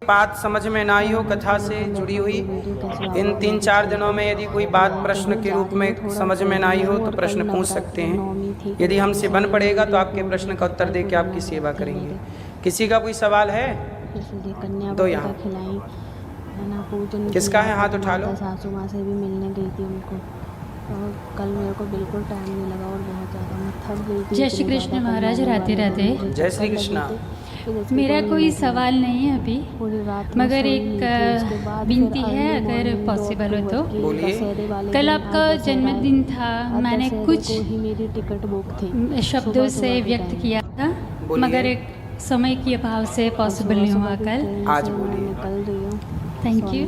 बात समझ में ना आई हो कथा से जुड़ी हुई, इन 3-4 दिनों में यदि कोई बात प्रश्न के रूप में समझ में ना आई हो तो प्रश्न पूछ सकते हैं। यदि हमसे बन पड़ेगा तो आपके प्रश्न का उत्तर दे के आपकी सेवा करेंगे। किसी का कोई सवाल है? दो यहाँ। किसका है? हाथ उठा लो। सासू माँ से भी मिलने गई थी उनको, और कल मेरे को बिल्कुल टाइम नहीं लगा और बहुत ज़्यादा मैं थक गई थी। जय श्री कृष्ण महाराज, राधे राधे। जय श्री कृष्णा। मेरा कोई सवाल नहीं है अभी, मगर एक विनती है अगर पॉसिबल हो तो। बोलिए। कल आपका जन्मदिन था, मैंने कुछ मेरी टिकट बुक थी, शब्दों से व्यक्त किया था, मगर एक समय के अभाव से पॉसिबल नहीं हुआ कल। आज बोलिए। निकल रही हूँ। Thank you.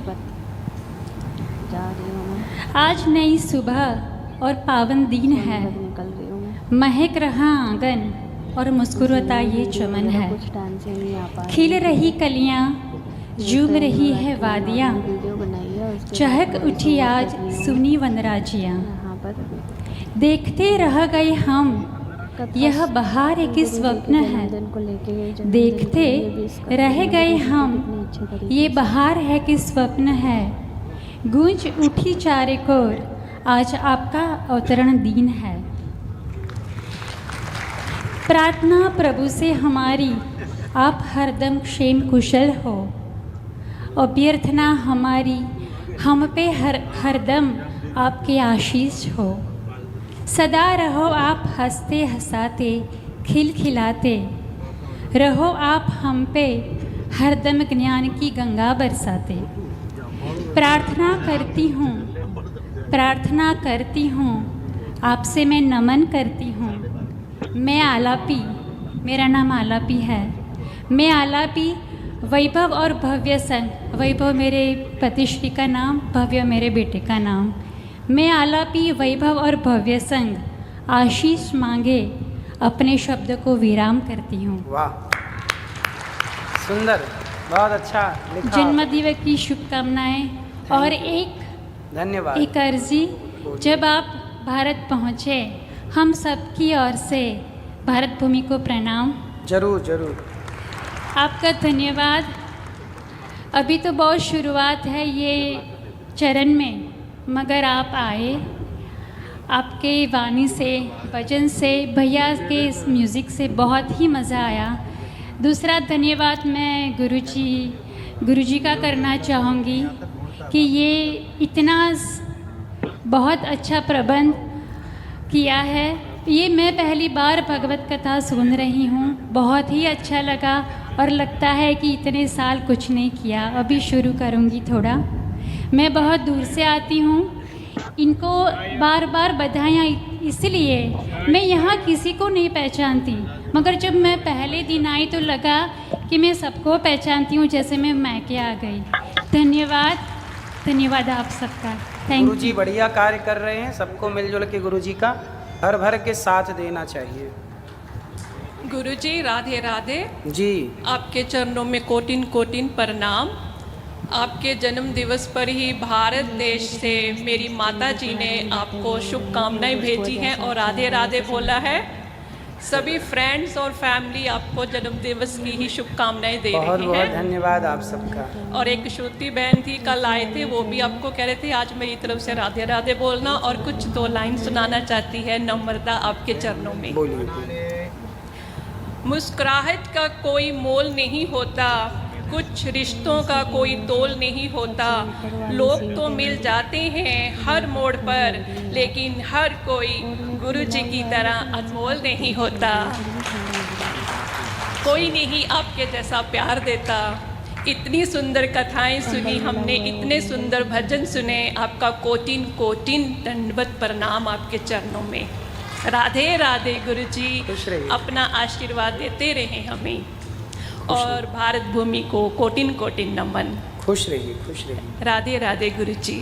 जा रही हूँ मैं, आज नई सुबह और पावन दिन है, निकल रही हूँ मैं। महक रहा आंगन और मुस्कुराता ये चमन है। कुछ टाइम से नहीं आ पा रही। खिल रही कलियां, झूम रही है वादियां, वीडियो बनाई है, उसके चहक उठी आज सुनी वनराजियां। यहाँ पर देखते रह गए हम, यह बहार एक स्वप्न है। देखते रह गए हम, ये बहार है कि स्वप्न है। गूंज उठी चारे कोर, आज आपका अवतरण दिन है। प्रार्थना प्रभु से हमारी, आप हरदम क्षेम कुशल हो। अभ्यर्थना हमारी, हम पे हरदम आपके आशीष हो। सदा रहो आप हंसते हंसाते खिलखिलाते, रहो आप हम पे हरदम ज्ञान की गंगा बरसाते। प्रार्थना करती हूँ आपसे मैं नमन करती हूँ। मैं आलापी, मेरा नाम आलापी है। मैं आलापी वैभव और भव्य संग, वैभव मेरे पतिश्री का नाम, भव्य मेरे बेटे का नाम। मैं आलापी वैभव और भव्य संग आशीष मांगे अपने शब्द को विराम करती हूँ। वाह, सुंदर, बहुत अच्छा लिखा। जन्मदिवस की शुभकामनाएं। और एक धन्यवाद। एक अर्जी, जब आप भारत पहुँचे, हम सबकी ओर से भारत भूमि को प्रणाम। जरूर जरूर। आपका धन्यवाद। अभी तो बहुत शुरुआत है ये चरण में, मगर आप आए, आपके वाणी से, भजन से, भैया के इस म्यूज़िक से बहुत ही मज़ा आया। दूसरा धन्यवाद मैं गुरुजी का करना चाहूँगी कि ये इतना बहुत अच्छा प्रबंध किया है। ये मैं पहली बार भगवत कथा सुन रही हूँ, बहुत ही अच्छा लगा और लगता है कि इतने साल कुछ नहीं किया, अभी शुरू करूँगी थोड़ा। मैं बहुत दूर से आती हूँ, इनको बार बार बधाइयाँ, इसलिए मैं यहाँ किसी को नहीं पहचानती, मगर जब मैं पहले दिन आई तो लगा कि मैं सबको पहचानती हूँ, जैसे मैं मैके आ गई। धन्यवाद, धन्यवाद आप सबका। Thank you. गुरुजी बढ़िया कार्य कर रहे हैं, सबको मिलजुल के गुरुजी का हर भर के साथ देना चाहिए। गुरुजी राधे राधे जी। आपके चरणों में कोटिन कोटिन प्रणाम। आपके जन्म दिवस पर ही भारत देश से मेरी माता जी ने आपको शुभकामनाएं भेजी हैं और राधे राधे बोला है। सभी फ्रेंड्स और फैमिली आपको जन्म दिवस की ही शुभकामनाएं दे बहुत रही बहुत हैं। धन्यवाद आप सबका। और एक श्रुति बहन थी, कल आए थे, वो भी आपको कह रहे थे आज मेरी तरफ से राधे राधे बोलना और कुछ 2 लाइन सुनाना चाहती है। नम्रता आपके चरणों में। बोलिए। मुस्कुराहट का कोई मोल नहीं होता, कुछ रिश्तों का कोई तोल नहीं होता। लोग तो मिल जाते हैं हर मोड़ पर, लेकिन हर कोई गुरुजी की तरह अनमोल नहीं होता। कोई नहीं आपके जैसा प्यार देता। इतनी सुंदर कथाएं सुनी हमने, इतने सुंदर भजन सुने। आपका कोटिन कोटिन दंडवत प्रणाम आपके चरणों में। राधे राधे गुरुजी, अपना आशीर्वाद देते रहे हमें और भारत भूमि को कोटिन कोटिन नमन। खुश रहिए, खुश रहिए। राधे राधे गुरुजी।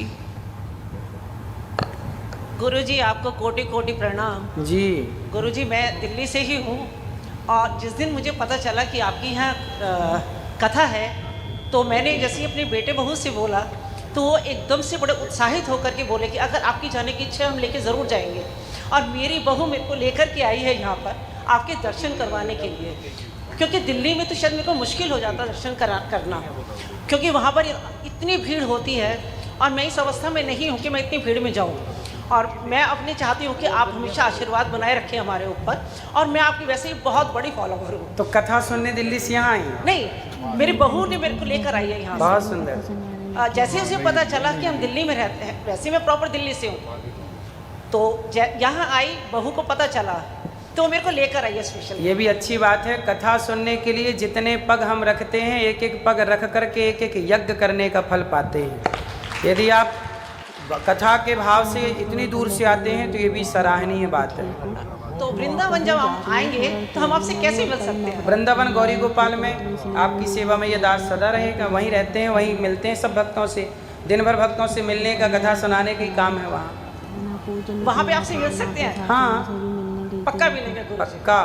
गुरुजी आपको कोटि कोटि प्रणाम। जी। गुरुजी मैं दिल्ली से ही हूँ और जिस दिन मुझे पता चला कि आपकी यहाँ कथा है तो मैंने जैसे ही अपने बेटे बहू से बोला तो वो एकदम से बड़े उत्साहित होकर के बोले कि अगर आपकी जाने की इच्छा है हम लेके ज़रूर जाएंगे। और मेरी बहू मेरे को लेकर के आई है यहाँ पर आपके दर्शन करवाने के लिए। क्योंकि दिल्ली में तो शायद मेरे को मुश्किल हो जाता दर्शन करना, क्योंकि वहाँ पर इतनी भीड़ होती है और मैं इस अवस्था में नहीं हूँ कि मैं इतनी भीड़ में जाऊँ। और मैं अपने चाहती हूँ कि आप हमेशा आशीर्वाद बनाए रखें हमारे ऊपर, और मैं आपकी वैसे ही बहुत बड़ी फॉलोवर हूँ। तो कथा सुनने दिल्ली से यहाँ आई? नहीं, मेरी बहू ने मेरे को लेकर आई है यहाँ बहुत से। सुंदर। जैसे उसे पता चला कि हम दिल्ली में रहते हैं, वैसे मैं प्रॉपर दिल्ली से हूँ, तो यहाँ आई, बहू को पता चला तो मेरे को लेकर आई है स्पेशल। ये भी अच्छी बात है। कथा सुनने के लिए जितने पग हम रखते हैं, एक एक पग रख करके एक एक यज्ञ करने का फल पाते हैं। यदि आप कथा के भाव से इतनी दूर से आते हैं तो ये भी सराहनीय बात है। तो वृंदावन जब हम आएंगे तो हम आपसे कैसे मिल सकते हैं? वृंदावन गौरी गोपाल में आपकी सेवा में ये दास सदा रहेगा। वहीं रहते हैं, वहीं मिलते हैं सब भक्तों से। दिन भर भक्तों से मिलने का, कथा सुनाने का ही काम है वहाँ। वहाँ पे आपसे मिल सकते हैं? हाँ, पक्का मिलेंगे गुरु जी। पक्का,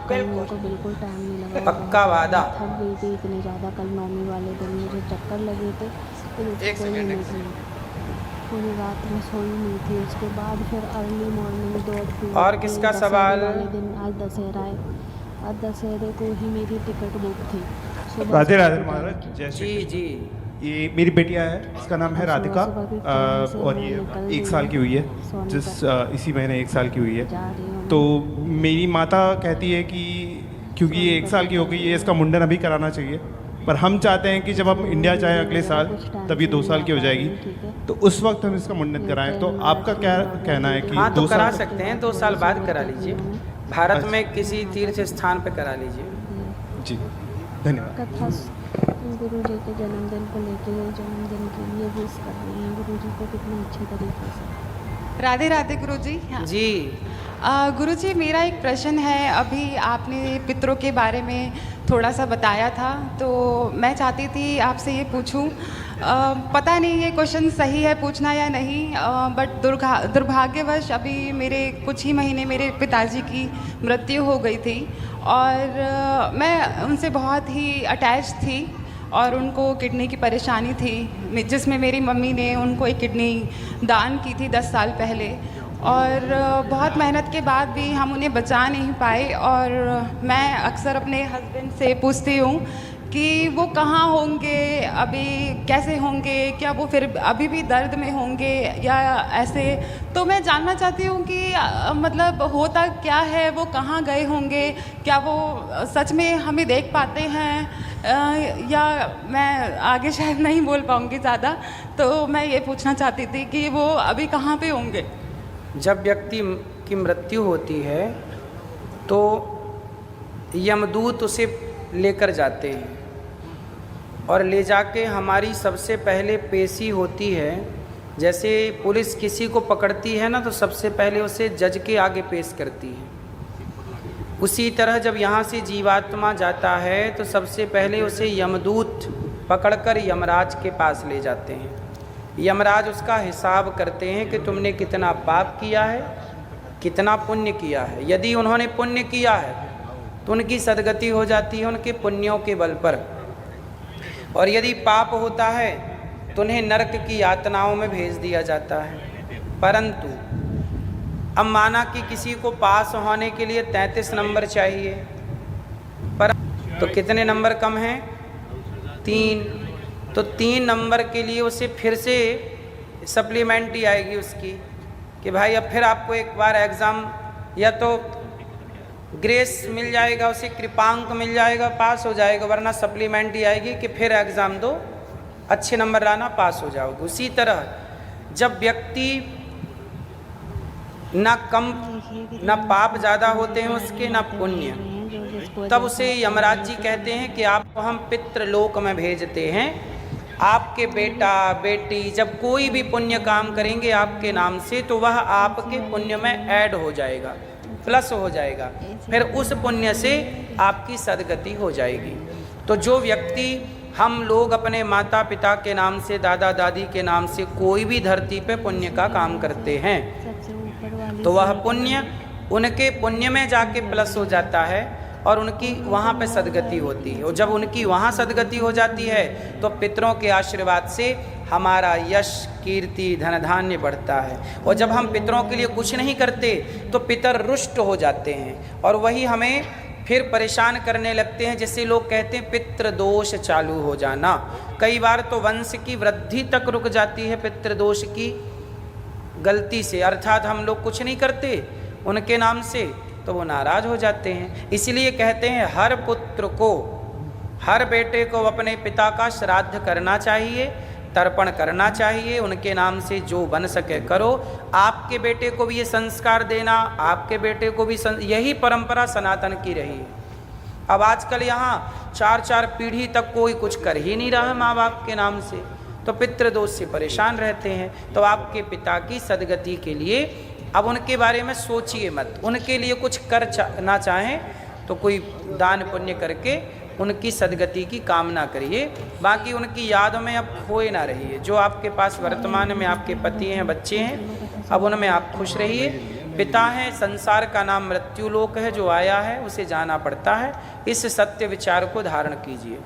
बिल्कुल बिल्कुल टाइम नहीं लगा। पक्का वादा। थक गई थी इतनी ज़्यादा, कल नौमी वाले दिन मुझे चक्कर लगे थे, फिर उसको नहीं थी, पूरी रात में सोई नहीं थी। उसके बाद फिर अर्ली मॉर्निंग दौड़। और किसका सवाल? वाले दिन आज दशहरा है, आज दशहरे को ही मेरी टिकट बुक थी। राधे राधे महाराज, जय श्री जी जी। ये मेरी बेटिया है, इसका नाम है राधिका, और ये 1 साल की हुई है, इसी महीने 1 साल की हुई है। तो मेरी माता कहती है कि क्योंकि ये 1 साल की हो गई है, इसका मुंडन अभी कराना चाहिए, पर हम चाहते हैं कि जब हम इंडिया जाएं अगले साल तब ये 2 साल की हो जाएगी, तो उस वक्त हम इसका मुंडन कराएं। तो आपका क्या कहना है कि हाँ, तो 2 करा साल सकते हैं, 2 साल बाद करा लीजिए। भारत में किसी तीर्थ स्थान पे करा लीजिए। जी, धन्यवाद। कथा गुरु जी के जन्मदिन को लेके जन्मदिन के लिए विश कर रही हैं गुरु जी को कितने अच्छे तरीके से। राधे राधे गुरु जी। जी। गुरु जी, मेरा एक प्रश्न है। अभी आपने पितरों के बारे में थोड़ा सा बताया था, तो मैं चाहती थी आपसे ये पूछूं, पता नहीं ये क्वेश्चन सही है पूछना या नहीं, बट दुर्भाग्यवश अभी मेरे कुछ ही महीने मेरे पिताजी की मृत्यु हो गई थी, और मैं उनसे बहुत ही अटैच थी, और उनको किडनी की परेशानी थी, जिसमें मेरी मम्मी ने उनको एक किडनी दान की थी 10 साल पहले, और बहुत मेहनत के बाद भी हम उन्हें बचा नहीं पाए। और मैं अक्सर अपने हस्बैंड से पूछती हूँ कि वो कहाँ होंगे अभी, कैसे होंगे, क्या वो फिर अभी भी दर्द में होंगे या ऐसे। तो मैं जानना चाहती हूँ कि मतलब होता क्या है, वो कहाँ गए होंगे, क्या वो सच में हमें देख पाते हैं, या मैं आगे शायद नहीं बोल पाऊँगी ज़्यादा। तो मैं ये पूछना चाहती थी कि वो अभी कहाँ पे होंगे। जब व्यक्ति की मृत्यु होती है तो यमदूत उसे लेकर जाते हैं, और ले जाके हमारी सबसे पहले पेशी होती है। जैसे पुलिस किसी को पकड़ती है ना, तो सबसे पहले उसे जज के आगे पेश करती है। उसी तरह जब यहाँ से जीवात्मा जाता है तो सबसे पहले उसे यमदूत पकड़कर यमराज के पास ले जाते हैं। यमराज उसका हिसाब करते हैं कि तुमने कितना पाप किया है, कितना पुण्य किया है। यदि उन्होंने पुण्य किया है तो उनकी सदगति हो जाती है उनके पुण्यों के बल पर, और यदि पाप होता है तो उन्हें नरक की यातनाओं में भेज दिया जाता है। परंतु अब माना कि किसी को पास होने के लिए 33 नंबर चाहिए, पर तो कितने नंबर कम हैं? 3। तो 3 नंबर के लिए उसे फिर से सप्लीमेंट्री आएगी उसकी कि भाई अब फिर आपको एक बार एग्ज़ाम, या तो ग्रेस मिल जाएगा, उसे कृपांक मिल जाएगा, पास हो जाएगा, वरना सप्लीमेंट्री आएगी कि फिर एग्ज़ाम दो, अच्छे नंबर लाना, पास हो जाओगे। उसी तरह जब व्यक्ति ना पाप ज़्यादा होते हैं उसके, ना पुण्य, तब उसे यमराज जी कहते हैं कि आपको हम पितृलोक में भेजते हैं। आपके बेटा बेटी जब कोई भी पुण्य काम करेंगे आपके नाम से, तो वह आपके पुण्य में ऐड हो जाएगा, प्लस हो जाएगा, फिर उस पुण्य से आपकी सदगति हो जाएगी। तो जो व्यक्ति, हम लोग अपने माता पिता के नाम से, दादा दादी के नाम से कोई भी धरती पे पुण्य का काम करते हैं, तो वह पुण्य उनके पुण्य में जाके प्लस हो जाता है और उनकी वहाँ पे सदगति होती है। और जब उनकी वहाँ सदगति हो जाती है तो पितरों के आशीर्वाद से हमारा यश, कीर्ति, धन धान्य बढ़ता है। और जब हम पितरों के लिए कुछ नहीं करते तो पितर रुष्ट हो जाते हैं और वही हमें फिर परेशान करने लगते हैं। जैसे लोग कहते हैं पितृदोष चालू हो जाना, कई बार तो वंश की वृद्धि तक रुक जाती है पितृदोष की गलती से, अर्थात हम लोग कुछ नहीं करते उनके नाम से तो वो नाराज हो जाते हैं। इसलिए कहते हैं हर पुत्र को, हर बेटे को अपने पिता का श्राद्ध करना चाहिए, तर्पण करना चाहिए, उनके नाम से जो बन सके करो। आपके बेटे को भी ये संस्कार देना, आपके बेटे को भी यही परंपरा सनातन की रही है। अब आजकल यहाँ 4-4 पीढ़ी तक कोई कुछ कर ही नहीं रहा माँ बाप के नाम से, तो पितृदोष से परेशान रहते हैं। तो आपके पिता की सदगति के लिए अब उनके बारे में सोचिए मत, उनके लिए कुछ करना चाहें तो कोई दान पुण्य करके उनकी सदगति की कामना करिए। बाकी उनकी याद में अब खोए ना रहिए। जो आपके पास वर्तमान में आपके पति हैं, बच्चे हैं, अब उनमें आप खुश रहिए। पिता हैं, संसार का नाम मृत्युलोक है, जो आया है उसे जाना पड़ता है। इस सत्य विचार को धारण कीजिए।